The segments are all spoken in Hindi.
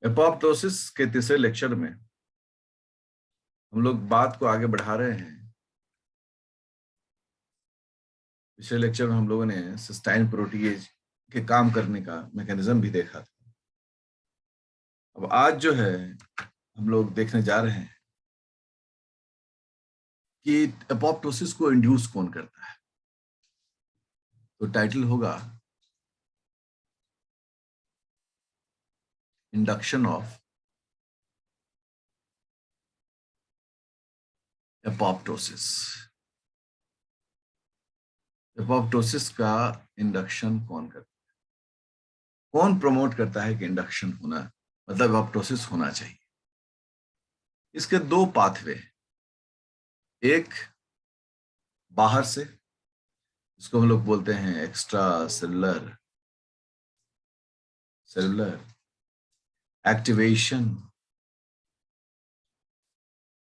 एपोप्टोसिस के तीसरे लेक्चर में हम लोग बात को आगे बढ़ा रहे हैं। पिछले लेक्चर में हम लोगों ने सिस्टाइन प्रोटीएज के काम करने का मैकेनिज्म भी देखा था। अब आज जो है हम लोग देखने जा रहे हैं कि एपोप्टोसिस को इंड्यूस कौन करता है। तो टाइटल होगा इंडक्शन ऑफ एपोप्टोसिस। एपोप्टोसिस का इंडक्शन कौन करता है, कौन प्रमोट करता है कि इंडक्शन होना मतलब एपोप्टोसिस होना चाहिए। इसके दो पाथवे, एक बाहर से, इसको हम लोग बोलते हैं एक्स्ट्रा सेलुलर एक्टिवेशन,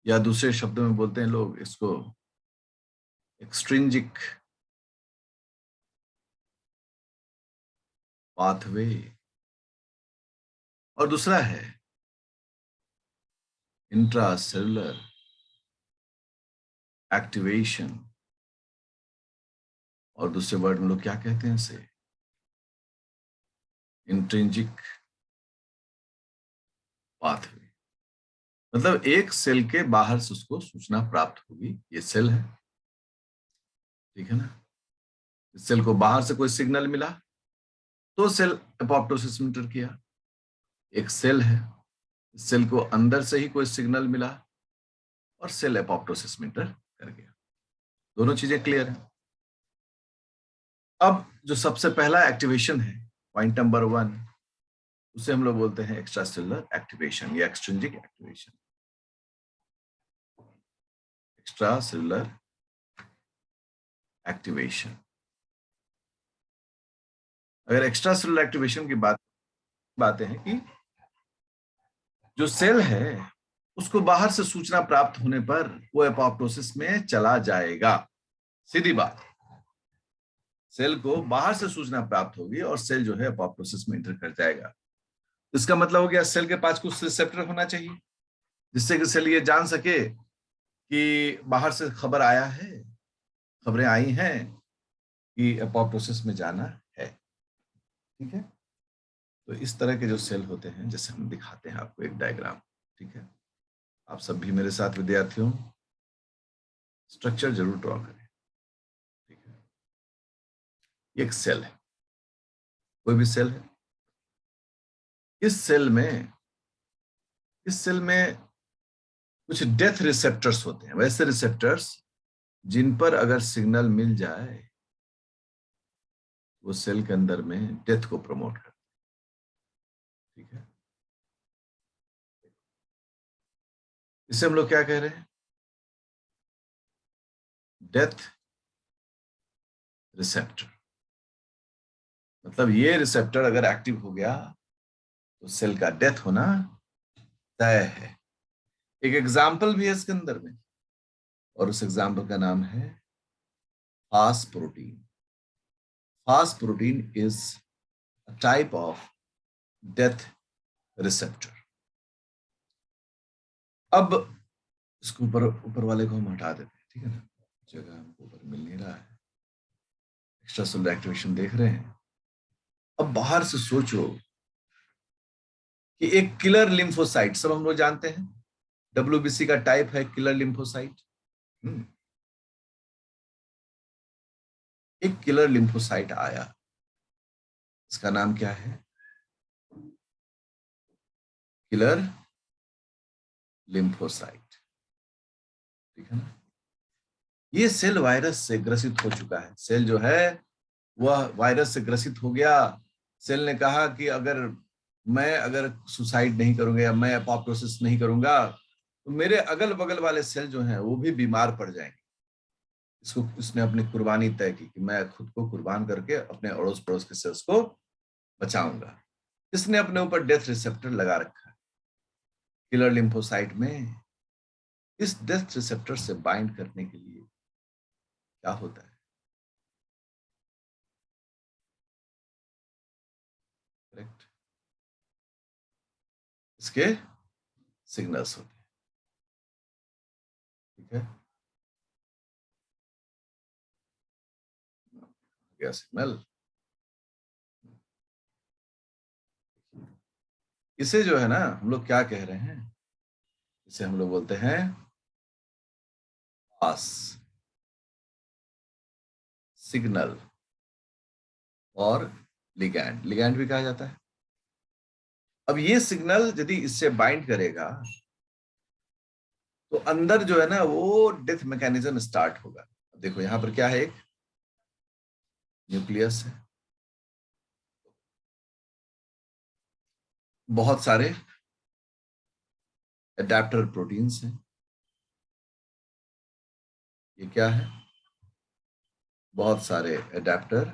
या दूसरे शब्दों में बोलते हैं लोग इसको एक्सट्रिंजिक पाथवे, और दूसरा है इंट्रासेलुलर एक्टिवेशन, और दूसरे वर्ड में लोग क्या कहते हैं इसे, इंट्रिंजिक पाथवे। मतलब एक सेल के बाहर से उसको सूचना प्राप्त होगी, ये सेल है, ठीक है ना। इस सेल को बाहर से कोई सिग्नल मिला तो सेल एपोप्टोसिस में एंटर किया। एक सेल है, इस सेल को अंदर से ही कोई सिग्नल मिला और सेल एपोप्टोसिस में एंटर कर गया। दोनों चीजें क्लियर है। अब जो सबसे पहला एक्टिवेशन है, पॉइंट नंबर 1, उसे हम लोग बोलते हैं एक्स्ट्रा सेलुलर एक्टिवेशन या extrinsic activation. Extra cellular activation. अगर एक्स्ट्रा सेलुलर एक्टिवेशन की बातें हैं कि जो सेल है उसको बाहर से सूचना प्राप्त होने पर वो एपोप्टोसिस में चला जाएगा। सीधी बात, सेल को बाहर से सूचना प्राप्त होगी और सेल जो है एपोप्टोसिस में एंटर कर जाएगा। इसका मतलब हो गया सेल के पास कुछ रिसेप्टर होना चाहिए जिससे कि सेल ये जान सके कि बाहर से खबर आया है, खबरें आई हैं कि एपोप्टोसिस में जाना है। ठीक है, तो इस तरह के जो सेल होते हैं, जैसे हम दिखाते हैं आपको एक डायग्राम। ठीक है, आप सब भी मेरे साथ विद्यार्थियों स्ट्रक्चर जरूर ड्रॉ करें। ठीक है, ये एक सेल है, कोई भी सेल है। इस सेल में कुछ डेथ रिसेप्टर्स होते हैं, वैसे रिसेप्टर्स जिन पर अगर सिग्नल मिल जाए वो सेल के अंदर में डेथ को प्रमोट करते हैं। ठीक है, इसे हम लोग क्या कह रहे हैं, डेथ रिसेप्टर। मतलब ये रिसेप्टर अगर एक्टिव हो गया तो सेल का डेथ होना तय है। एक एग्जाम्पल भी है इसके अंदर में, और उस एग्जाम्पल का नाम है फास प्रोटीन। फास protein is a type of death receptor. अब इसको ऊपर ऊपर वाले को हम हटा देते हैं, ठीक है ना, जगह हमको ऊपर मिल नहीं रहा है। एक्स्ट्रा सेलुलर एक्टिवेशन देख रहे हैं। अब बाहर से सोचो कि एक किलर लिम्फोसाइट, सब हम लोग जानते हैं डब्ल्यूबीसी का टाइप है किलर लिम्फोसाइट। एक किलर लिम्फोसाइट आया, इसका नाम क्या है, किलर लिम्फोसाइट। ठीक है ना, ये सेल वायरस से ग्रसित हो चुका है। सेल जो है वह वायरस से ग्रसित हो गया। सेल ने कहा कि अगर सुसाइड नहीं करूंगा या मैं एपोप्टोसिस नहीं करूंगा तो मेरे अगल बगल वाले सेल जो हैं वो भी बीमार पड़ जाएंगे। इसने अपनी कुर्बानी तय की कि मैं खुद को कुर्बान करके अपने अड़ोस पड़ोस के सेल्स को बचाऊंगा। इसने अपने ऊपर डेथ रिसेप्टर लगा रखा है किलर लिम्फोसाइट में। इस डेथ रिसेप्टर से बाइंड करने के लिए क्या होता है, करेक्ट, इसके सिग्नल्स होते हैं। ठीक है, क्या सिग्नल, इसे जो है ना हम लोग क्या कह रहे हैं, इसे हम लोग बोलते हैं पास सिग्नल और लिगैंड, लिगैंड भी कहा जाता है। अब ये सिग्नल यदि इससे बाइंड करेगा तो अंदर जो है ना वो डेथ मैकेनिज्म स्टार्ट होगा। देखो यहां पर क्या है, एक न्यूक्लियस है, बहुत सारे एडेप्टर प्रोटीन्स हैं, ये क्या है, बहुत सारे एडेप्टर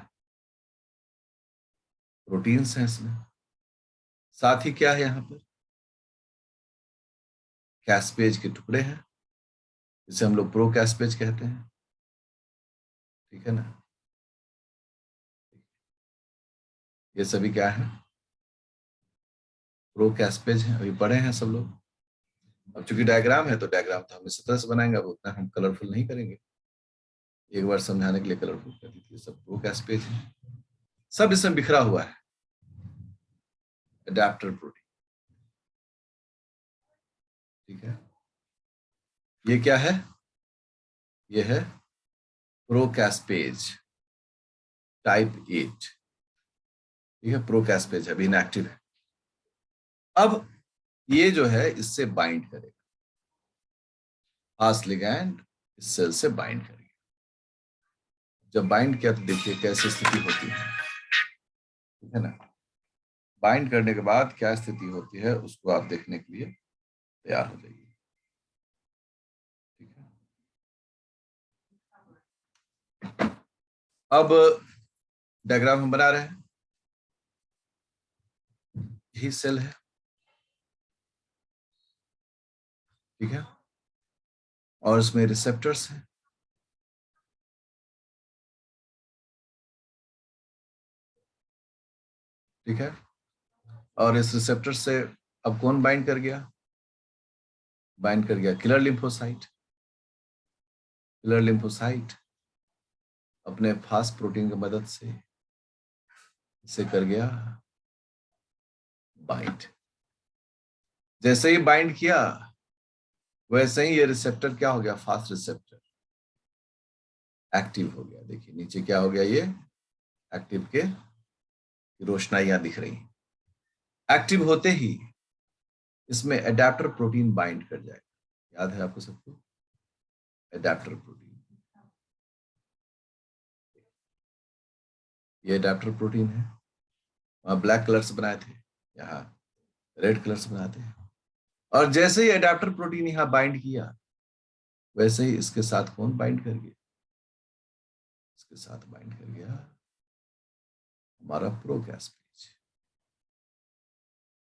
प्रोटीन्स हैं इसमें। साथ ही क्या है, यहां पर कैस्पेज के टुकड़े हैं, जिसे हम लोग प्रो कैस्पेज कहते हैं। ठीक है ना, ये सभी क्या है, प्रो कैस्पेज हैं, अभी पढ़े हैं सब लोग। अब चूंकि डायग्राम है तो डायग्राम तो हम इस तरह से बनाएंगे, अब उतना हम कलरफुल नहीं करेंगे, एक बार समझाने के लिए कलरफुल कर दीजिए। सब प्रो कैस्पेज है, सब इसमें बिखरा हुआ है, एडेप्टर प्रोटीन। ठीक है, ये क्या है, ये है प्रोकैस्पेज टाइप 8। ठीक है, प्रोकैस्पेज अभी इनएक्टिव है। अब ये जो है इससे बाइंड करेगा, फास्ट लिगैंड इस सेल से बाइंड करेगा। जब बाइंड किया तो देखिए कैसी स्थिति होती है। ठीक है ना, बाइंड करने के बाद क्या स्थिति होती है उसको आप देखने के लिए तैयार हो जाइए। ठीक है, अब डायग्राम हम बना रहे हैं, यही सेल है। ठीक है, और इसमें रिसेप्टर्स हैं। ठीक है, और इस रिसेप्टर से अब कौन बाइंड कर गया, बाइंड कर गया किलर लिम्फोसाइट। किलर लिम्फोसाइट अपने फास्ट प्रोटीन की मदद से इसे कर गया बाइंड। जैसे ही बाइंड किया वैसे ही ये रिसेप्टर क्या हो गया, फास्ट रिसेप्टर एक्टिव हो गया। देखिए नीचे क्या हो गया, ये एक्टिव के रोशनाइयां दिख रही हैं। एक्टिव होते ही इसमें एडेप्टर प्रोटीन बाइंड कर जाएगा। याद है आपको सबको, एडेप्टर प्रोटीन, ये एडेप्टर प्रोटीन है। वहां ब्लैक कलर से बनाए थे, यहाँ रेड कलर से बनाते हैं। और जैसे ही एडेप्टर प्रोटीन यहाँ बाइंड किया वैसे ही इसके साथ कौन बाइंड कर गया, इसके साथ बाइंड कर गया हमारा प्रोकैस्पेज।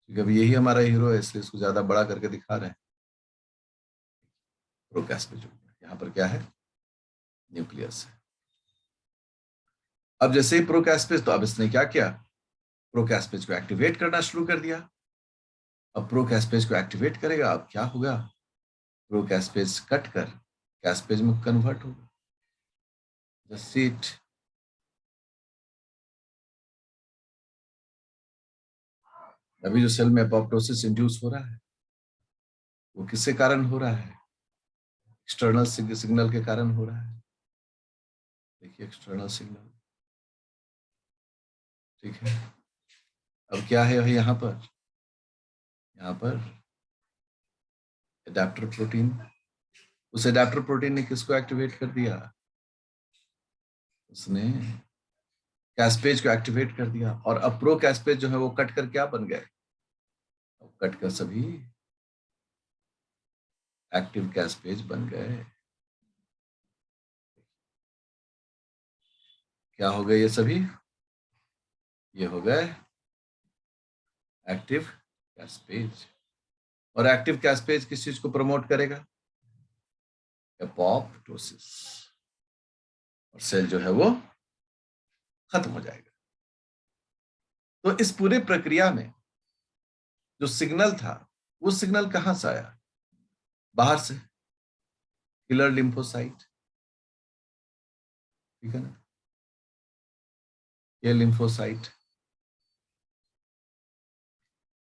क्योंकि अभी यही हमारा हीरो है इसलिए इसको ज्यादा बड़ा करके दिखा रहे हैं। प्रोकैस्पेज हो गया, यहाँ पर क्या है, न्यूक्लियस है। अब जैसे ही प्रोकैस्पेज, तो अब इसने क्या किया, प्रोकैस्पेज को एक्टिवेट करना शुरू कर दिया। अब प्रोकैस्पेज को एक्टिवेट करेगा, अब क्या होगा, प्रोकैस्पेज कट कर कैस्पेज में कन्वर्ट होगा। Just see it. अभी जो सेल में एपोप्टोसिस इंड्यूस हो रहा है वो किसके कारण हो रहा है, एक्सटर्नल सिग्नल के कारण हो रहा है। देखिए एक्सटर्नल सिग्नल। ठीक है, अब क्या है यहाँ पर, यहाँ पर एडेप्टर प्रोटीन, उस एडेप्टर प्रोटीन ने किसको एक्टिवेट कर दिया, उसने कैस्पेज को एक्टिवेट कर दिया। और अब प्रो कैस्पेज जो है वो कट कर क्या बन गए, अब कट कर सभी एक्टिव कैस्पेज बन गए। क्या हो गए ये सभी, ये हो गए एक्टिव कैस्पेज। और एक्टिव कैस्पेज किस चीज को प्रमोट करेगा, एपोप्टोसिस, और सेल जो है वो खत्म हो जाएगा। तो इस पूरे प्रक्रिया में जो सिग्नल था वो सिग्नल कहां से आया? बाहर से, किलर लिम्फोसाइट, ठीक है ना, ये लिम्फोसाइट।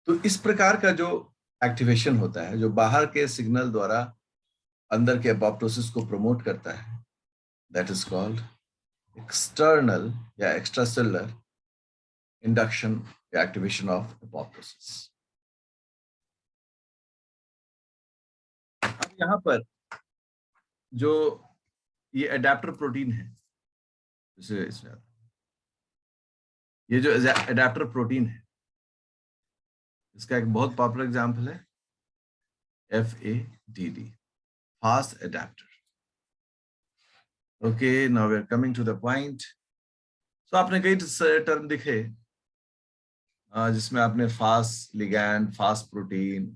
तो इस प्रकार का जो एक्टिवेशन होता है, जो बाहर के सिग्नल द्वारा अंदर के एपोप्टोसिस को प्रमोट करता है, दैट इज कॉल्ड एक्सटर्नल या एक्स्ट्रासेलुलर इंडक्शन या एक्टिवेशन ऑफ एपोप्टोसिस। अब यहां पर जो ये एडेप्टर प्रोटीन है, जैसे ये जो एडेप्टर प्रोटीन है, इसका एक बहुत पॉपुलर एग्जांपल है FADD, fast adapter. Okay, now we are coming to the point. तो आपने कई टर्म दिखे जिसमें आपने fast ligand, fast protein,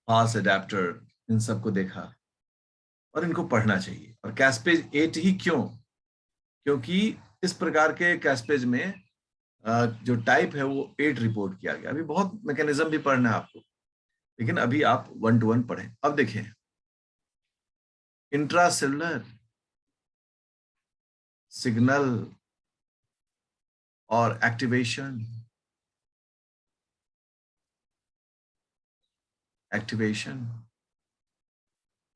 fast adapter, इन सबको देखा और इनको पढ़ना चाहिए। और कैस्पेज 8 ही क्यों? क्योंकि इस प्रकार के कैस्पेज में जो टाइप है वो 8 रिपोर्ट किया गया। अभी बहुत मैकेनिज्म भी पढ़ना है आपको, लेकिन अभी आप 1 to 1 पढ़ें। अब देखें, इंट्रासेलुलर सिग्नल और एक्टिवेशन,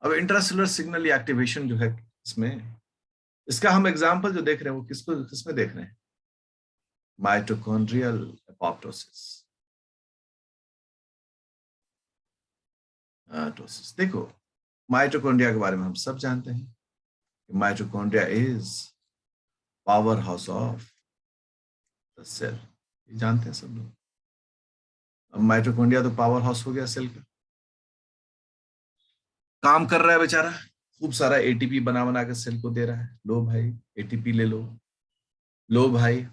अब इंट्रासेलुलर सिग्नल या एक्टिवेशन जो है इसमें, इसका हम एग्जांपल जो देख रहे हैं वो किसमें देख रहे हैं? Mitochondrial apoptosis. देखो, माइटोकॉन्ड्रिया के बारे में हम सब जानते हैं कि mitochondria is powerhouse of the cell, जानते हैं सब लोग। अब माइटोकॉन्ड्रिया तो पावर हाउस हो गया सेल का, काम कर रहा है बेचारा, खूब सारा एटीपी बना बना के सेल को दे रहा है। लो भाई एटीपी ले लो, लो भाई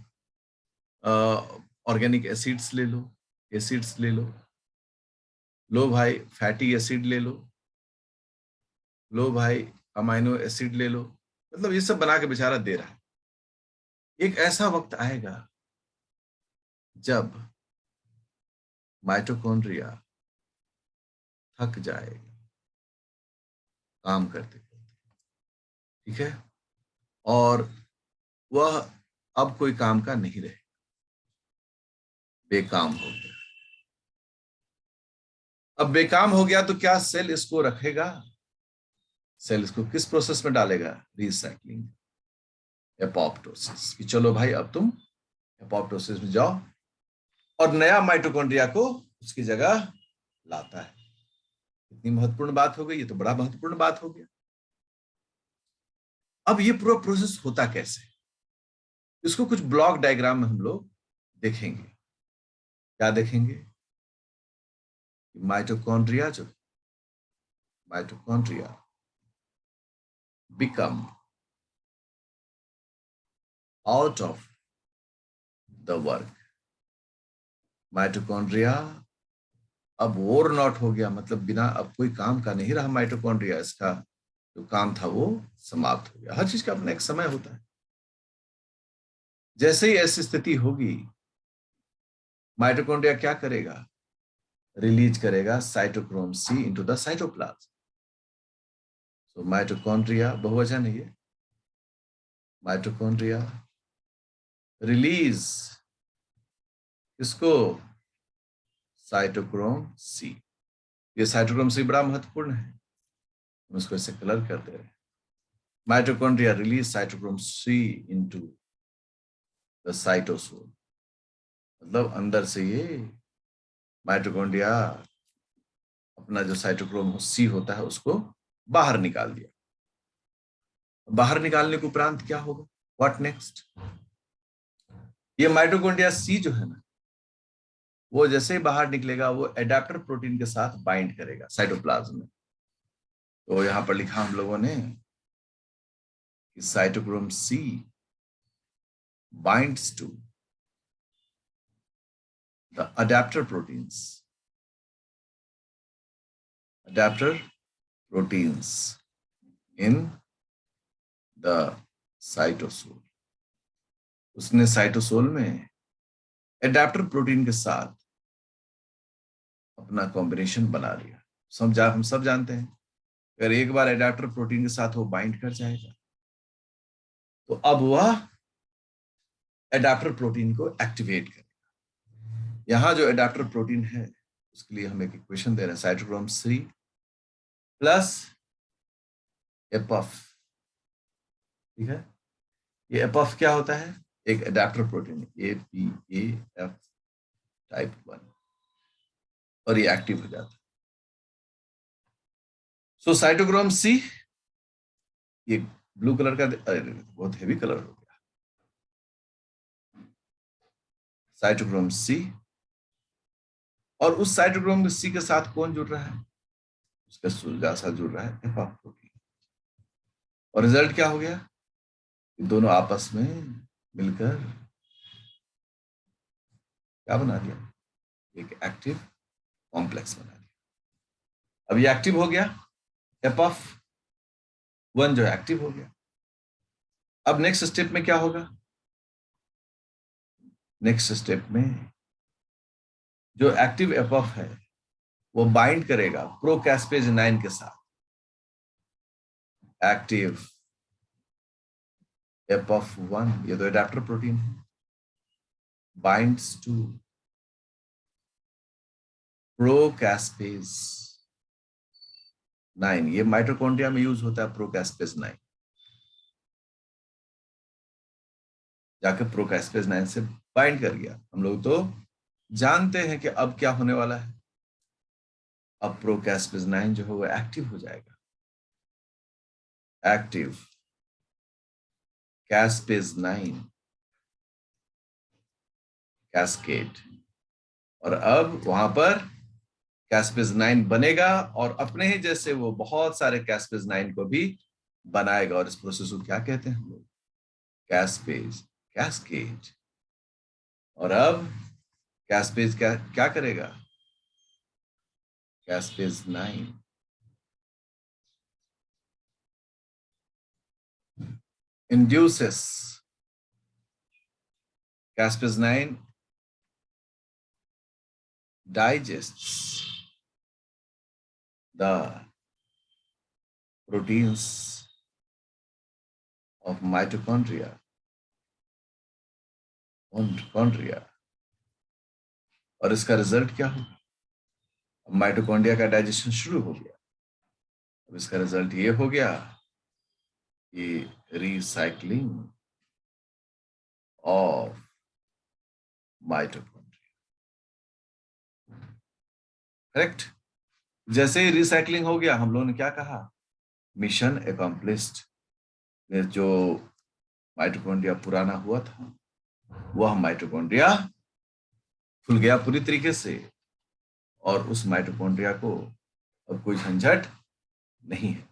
ऑर्गेनिक एसिड्स ले लो, लो भाई फैटी एसिड ले लो, लो भाई अमाइनो एसिड ले लो, मतलब ये सब बना के बेचारा दे रहा है। एक ऐसा वक्त आएगा जब माइटोकॉन्ड्रिया थक जाएगा काम करते करते, ठीक है, और वह अब कोई काम का नहीं रहे, बेकाम हो गया। अब बेकाम हो गया तो क्या सेल इसको रखेगा? सेल इसको किस प्रोसेस में डालेगा? रिसाइक्लिंग, एपोप्टोसिस, कि चलो भाई अब तुम एपोप्टोसिस में जाओ, और नया माइटोकॉन्ड्रिया को उसकी जगह लाता है। इतनी महत्वपूर्ण बात हो गई, ये तो बड़ा महत्वपूर्ण बात हो गया। अब ये पूरा प्रोसेस होता कैसे, इसको कुछ ब्लॉक डायग्राम में हम लोग देखेंगे। क्या देखेंगे? Mitochondria become out of the work। Mitochondria अब वोर नॉट हो गया, मतलब बिना अब कोई काम का नहीं रहा माइटोकॉन्ड्रिया, इसका जो काम था वो समाप्त हो गया। हर चीज का अपना एक समय होता है। जैसे ही ऐसी स्थिति होगी, माइटोकॉन्ड्रिया क्या करेगा? रिलीज करेगा cytochrome C into the cytoplasm. तो माइटोकॉन्ड्रिया बहुवचन है ये, माइटोकॉन्ड्रिया रिलीज इसको साइटोक्रोम C। ये साइटोक्रोम C बड़ा महत्वपूर्ण है, हम इसको ऐसे कलर कर दे रहे हैं। Mitochondria release cytochrome C into the cytosol, मतलब अंदर से ये माइटोकॉन्ड्रिया अपना जो साइटोक्रोम C होता है उसको बाहर निकाल दिया। बाहर निकालने के उपरांत क्या होगा? What next? ये माइटोकॉन्ड्रिया C जो है ना, वो जैसे ही बाहर निकलेगा वो एडेप्टर प्रोटीन के साथ बाइंड करेगा साइटोप्लाज्म में। तो यहां पर लिखा हम लोगों ने कि cytochrome C binds to the adapter proteins in the cytosol। उसने साइटोसोल में एडेप्टर प्रोटीन के साथ अपना कॉम्बिनेशन बना लिया। हम सब जानते हैं अगर एक बार एडाप्टर प्रोटीन के साथ वो बाइंड कर जाएगा तो अब वह एडाप्टर प्रोटीन को एक्टिवेट करेगा। यहां जो एडाप्टर प्रोटीन है उसके लिए हम एक इक्वेशन दे रहे हैं, साइटोक्रोम C प्लस एपफ। ठीक है, ये एपफ क्या होता है? एक एडाप्टर प्रोटीन APAF टाइप 1 और ये एक्टिव हो जाता है। सो साइटोक्रोम C, ये ब्लू कलर का, अरे बहुत हेवी कलर हो गया। साइटोक्रोम C, और उस साइटोक्रोम C के साथ कौन जुड़ रहा है? उसका सुलगा साथ जुड़ रहा है एपफ प्रोटीन। और रिजल्ट क्या हो गया? दोनों आपस में मिलकर क्या बना दिया? एक एक्टिव कॉम्प्लेक्स बना दिया। अब ये एक्टिव हो गया, एपफ 1 जो एक्टिव हो गया। अब नेक्स्ट स्टेप में क्या होगा? नेक्स्ट स्टेप में जो एक्टिव एपफ है वो बाइंड करेगा प्रोकैस्पेज 9 के साथ। एक्टिव एपफ 1, ये तो एडाप्टर प्रोटीन है, बाइंड्स टू प्रोकैस्पेज 9। ये माइटोकॉन्ड्रिया में यूज होता है प्रोकैस्पेज 9। जाकर प्रोकैस्पेज 9 से बाइंड कर गया। हम लोग तो जानते हैं कि अब क्या होने वाला है। अब प्रोकैस्पेज 9 जो है वो एक्टिव हो जाएगा। एक्टिव कैस्पेज 9 कैस्केड, और अब वहां पर कैस्पेज 9 बनेगा और अपने ही जैसे वो बहुत सारे कैस्पेज 9 को भी बनाएगा। और इस प्रोसेस को क्या कहते हैं हम लोग? Caspase cascade. और अब कैस्पेज क्या क्या करेगा? Caspase 9 induces caspase 9 digests the proteins of mitochondria और इसका रिजल्ट क्या होगा? माइटोकॉन्ड्रिया का डाइजेशन शुरू हो गया। अब इसका रिजल्ट ये हो गया कि रिसाइक्लिंग ऑफ माइटोकॉन्ड्रिया। करेक्ट। जैसे ही रिसाइक्लिंग हो गया, हम लोगों ने क्या कहा? Mission accomplished. जो माइटोकॉन्ड्रिया पुराना हुआ था वह माइटोकॉन्ड्रिया खुल गया पूरी तरीके से, और उस माइटोकॉन्ड्रिया को अब कोई झंझट नहीं है।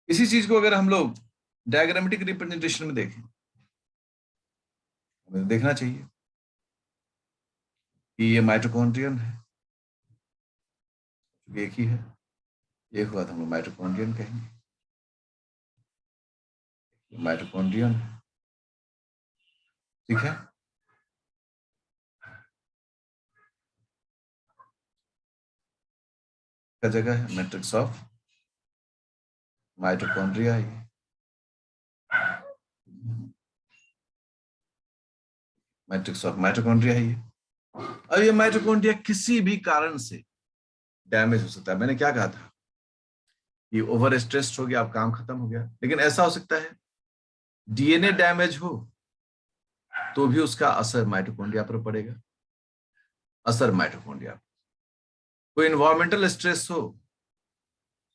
इसी चीज को अगर हम लोग डायग्रामेटिक रिप्रेजेंटेशन में देखें, हमें देखना चाहिए कि ये माइटोकॉन्ड्रियन है, एक ही है, ये हुआ तो हम माइटोकॉन्ड्रियन कहेंगे। माइटोकॉन्ड्रियन, ठीक है। का जगह है matrix of mitochondria. Matrix of mitochondria है ये। और ये माइटोकॉन्ड्रिया किसी भी कारण से डैमेज हो सकता है। मैंने क्या कहा था कि ओवर स्ट्रेस्ड हो गया, अब काम खत्म हो गया। लेकिन ऐसा हो सकता है डीएनए डैमेज हो तो भी उसका असर माइटोकॉन्ड्रिया पर पड़ेगा। असर माइटोकॉन्ड्रिया पर। कोई इन्वायरमेंटल स्ट्रेस हो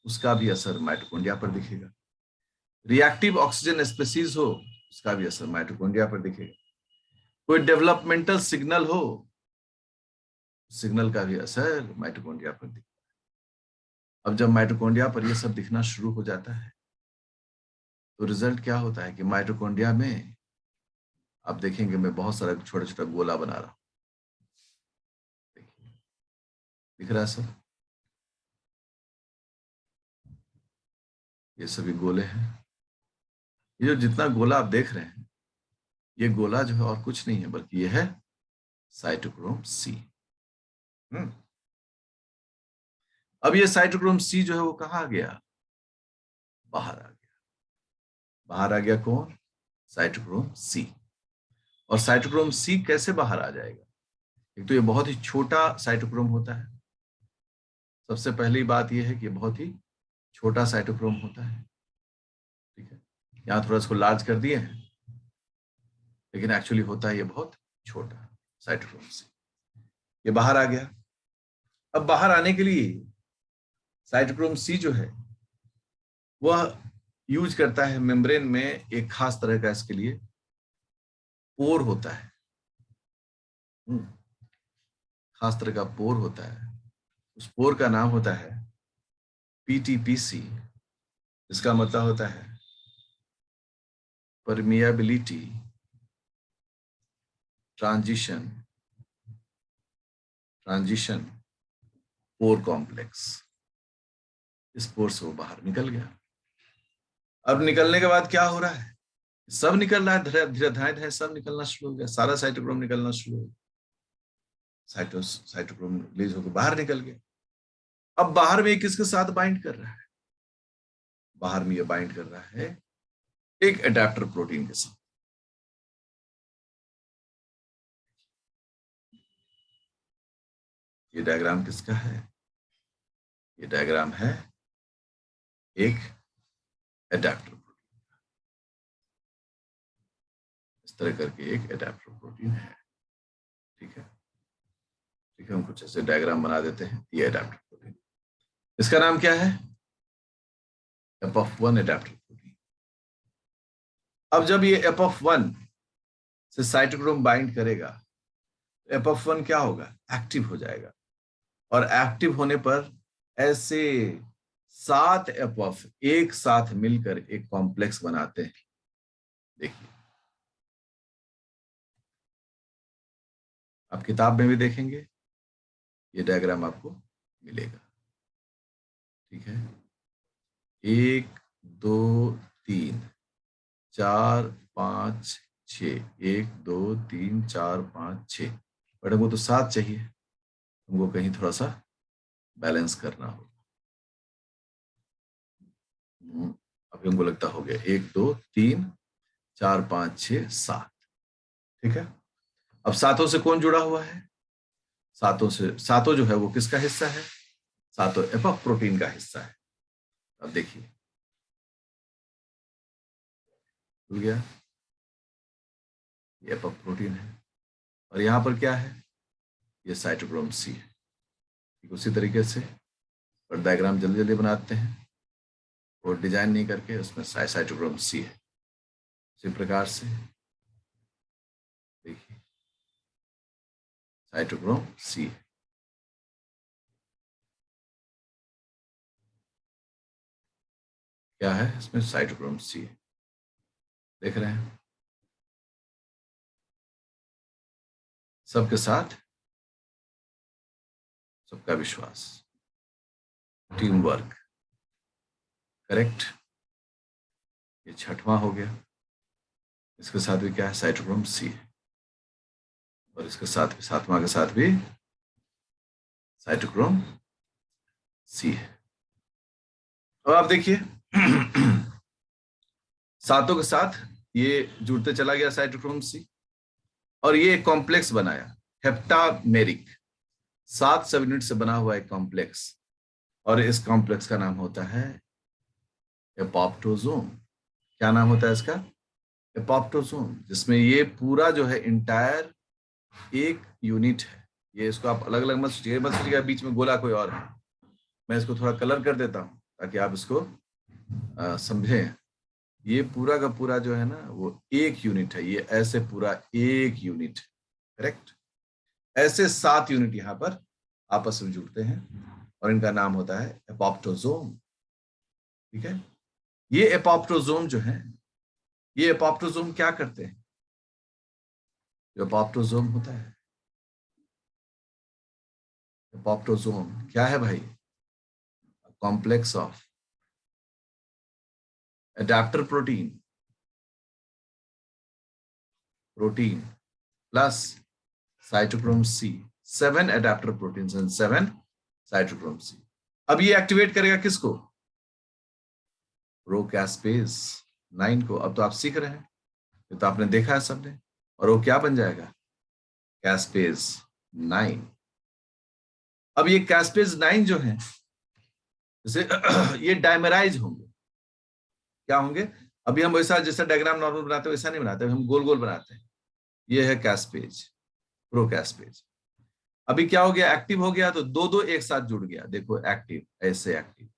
उसका भी असर माइटोकॉन्ड्रिया पर दिखेगा। रिएक्टिव ऑक्सीजन स्पीसीज हो उसका भी असर माइटोकॉन्ड्रिया पर दिखेगा। कोई डेवलपमेंटल सिग्नल हो, सिग्नल का भी असर माइटोकॉन्ड्रिया पर दिखेगा। अब जब माइटोकॉन्ड्रिया पर यह सब दिखना शुरू हो जाता है तो रिजल्ट क्या होता है कि माइटोकॉन्ड्रिया में आप देखेंगे मैं बहुत सारा छोटा छोटा गोला बना रहा हूं। दिख रहा है सब? ये सभी गोले हैं। ये जो जितना गोला आप देख रहे हैं, ये गोला जो है और कुछ नहीं है बल्कि ये है साइटोक्रोम C। अब ये साइटोक्रोम सी जो है वो कहाँ आ गया, बाहर आ गया। बाहर आ गया कौन, साइटोक्रोम सी। और साइटोक्रोम सी कैसे बाहर आ जाएगा, एक तो ये बहुत ही छोटा साइटोक्रोम होता है। सबसे पहली बात यह है कि बहुत ही छोटा साइटोक्रोम होता है, ठीक है। यहाँ थोड़ा इसको लार्ज कर दिए हैं, लेकिन एक्चुअली होता है ये बहुत छोटा साइटोक्रोम सी। ये बाहर आ गया। अब बाहर आने के लिए साइटोक्रोम सी जो है वह यूज करता है मेम्ब्रेन में एक खास तरह का, इसके लिए पोर होता है। खास तरह का पोर होता है। उस पोर का नाम होता है पीटीपीसी। इसका मतलब होता है परमिएबिलिटी ट्रांजिशन पोर कॉम्प्लेक्स। इस पोर से वो बाहर निकल गया। अब निकलने के बाद क्या हो रहा है, सब निकल रहा है, धीरे धीरे धीरे सब निकलना शुरू हो गया, सारा साइटोक्रोम निकलना शुरू हो गया। साइटोक्रोम रिलीज होकर बाहर निकल गया। अब बाहर में ये किसके साथ बाइंड कर रहा है, बाहर में ये बाइंड कर रहा है एक एडेप्टर प्रोटीन के साथ। ये डायग्राम किसका है, ये डायग्राम है एक एडेप्टर प्रोटीन। इस तरह करके एक एडेप्टर प्रोटीन है, ठीक है। ठीक है, हम कुछ ऐसे डायग्राम बना देते हैं। ये एडेप्टर प्रोटीन, इसका नाम क्या है, एपॉफ1 एडेप्टर प्रोटीन। अब जब ये एपॉफ1 से साइटोक्रोम बाइंड करेगा, एपॉफ1 क्या होगा, एक्टिव हो जाएगा। और एक्टिव होने पर ऐसे 7 एपॉफ एक साथ मिलकर एक कॉम्प्लेक्स बनाते हैं। देखिए, आप किताब में भी देखेंगे, ये डायग्राम आपको मिलेगा, ठीक है। 1 2 3 4 5 6, 1 2 3 4 5 6, बट हमको तो 7 चाहिए, हमको कहीं थोड़ा सा बैलेंस करना होगा। अभी हमको लगता हो गया 1 2 3 4 5 6 7, ठीक है। अब सातों से कौन जुड़ा हुआ है, सातों जो है वो किसका हिस्सा है, सातों एपॉफ प्रोटीन का हिस्सा है। अब देखिए, भूल गया, ये एपॉफ प्रोटीन है और यहां पर क्या है, ये साइटोक्रोम सी है। ठीक उसी तरीके से और डायग्राम जल्दी जल्दी बनाते हैं और डिजाइन नहीं करके, उसमें साइटोक्रोम सी है। इसी प्रकार से देखिए, साइटोक्रोम सी है। क्या है इसमें, साइटोक्रोम सी है, देख रहे हैं। सबके साथ सबका विश्वास, टीम वर्क, करेक्ट। ये छठवां हो गया। इसके साथ भी क्या है, साइटोक्रोम सी है। और इसके साथ भी, सातवां के साथ भी साइटोक्रोम सी है। अब आप देखिए सातों के साथ ये जुड़ते चला गया साइटोक्रोम सी, और ये एक कॉम्प्लेक्स बनाया हेप्टामेरिक, 7 सब यूनिट से बना हुआ एक कॉम्प्लेक्स। और इस कॉम्प्लेक्स का नाम होता है एपोप्टोसोम। क्या नाम होता है इसका, एपोप्टोसोम, जिसमें ये पूरा जो है इंटायर एक यूनिट है। ये इसको आप अलग अलग मत सोचिएगा, बीच में गोला कोई और है। मैं इसको थोड़ा कलर कर देता हूं ताकि आप इसको समझें। ये पूरा का पूरा जो है ना वो एक यूनिट है, ये ऐसे पूरा एक यूनिट है, करेक्ट। ऐसे 7 यूनिट यहाँ पर आपस में जुड़ते हैं और इनका नाम होता है एपोप्टोसोम, ठीक है। ये एपोप्टोसोम जो है, ये एपोप्टोसोम क्या करते हैं, जो एपोप्टोसोम होता है, एपोप्टोसोम क्या है भाई, complex of adaptor protein plus cytochrome C, 7 adaptor proteins and 7 cytochrome C। अब ये एक्टिवेट करेगा किसको? प्रोकैस्पेज 9 को। अब तो आप सीख रहे हैं, ये तो आपने देखा है सबने। और वो क्या बन जाएगा? कैस्पेज 9। अब ये कैस्पेज 9 जो है, जैसे ये डायमराइज होंगे। क्या होंगे? अभी हम वैसा जैसा डायग्राम नॉर्मल बनाते हैं वैसा नहीं बनाते, हम गोल गोल बनाते हैं। ये है कैस्पेज, प्रोकैस्पेज। अभी क्या हो गया? एक्टिव हो गया, तो दो दो एक साथ जुड़ गया। देखो एक्टिव, ऐसे एक्टिव,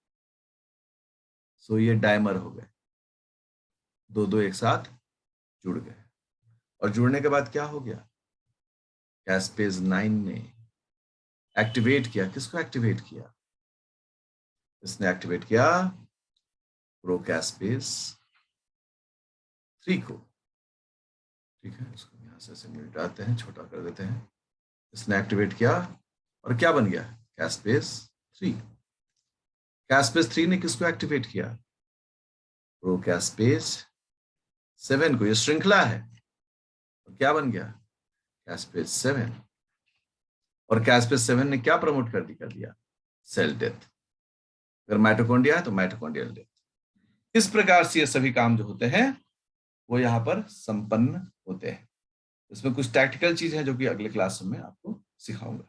सो ये डायमर हो गए, दो दो एक साथ जुड़ गए। और जुड़ने के बाद क्या हो गया? कैस्पेज 9 ने एक्टिवेट किया। किसको एक्टिवेट किया? इसने एक्टिवेट किया प्रोकैस्पेज 3 को। ठीक है, इसको यहां से ऐसे मिटाते हैं, छोटा कर देते हैं। इसने एक्टिवेट किया और क्या बन गया? कैस्पेज 3। कैस्पेज 3 ने किसको एक्टिवेट किया? प्रोकैस्पेज 7 को। ये श्रृंखला है, तो क्या बन गया? कैस्पेज 7। और कैस्पेज 7 ने क्या प्रमोट कर दिया? Cell death. अगर माइटोकॉन्ड्रिया है तो माइटोकॉन्ड्रियल डेथ। इस प्रकार से ये सभी काम जो होते हैं वो यहाँ पर संपन्न होते हैं। इसमें कुछ टैक्टिकल चीज है जो कि अगले क्लास में आपको सिखाऊंगा।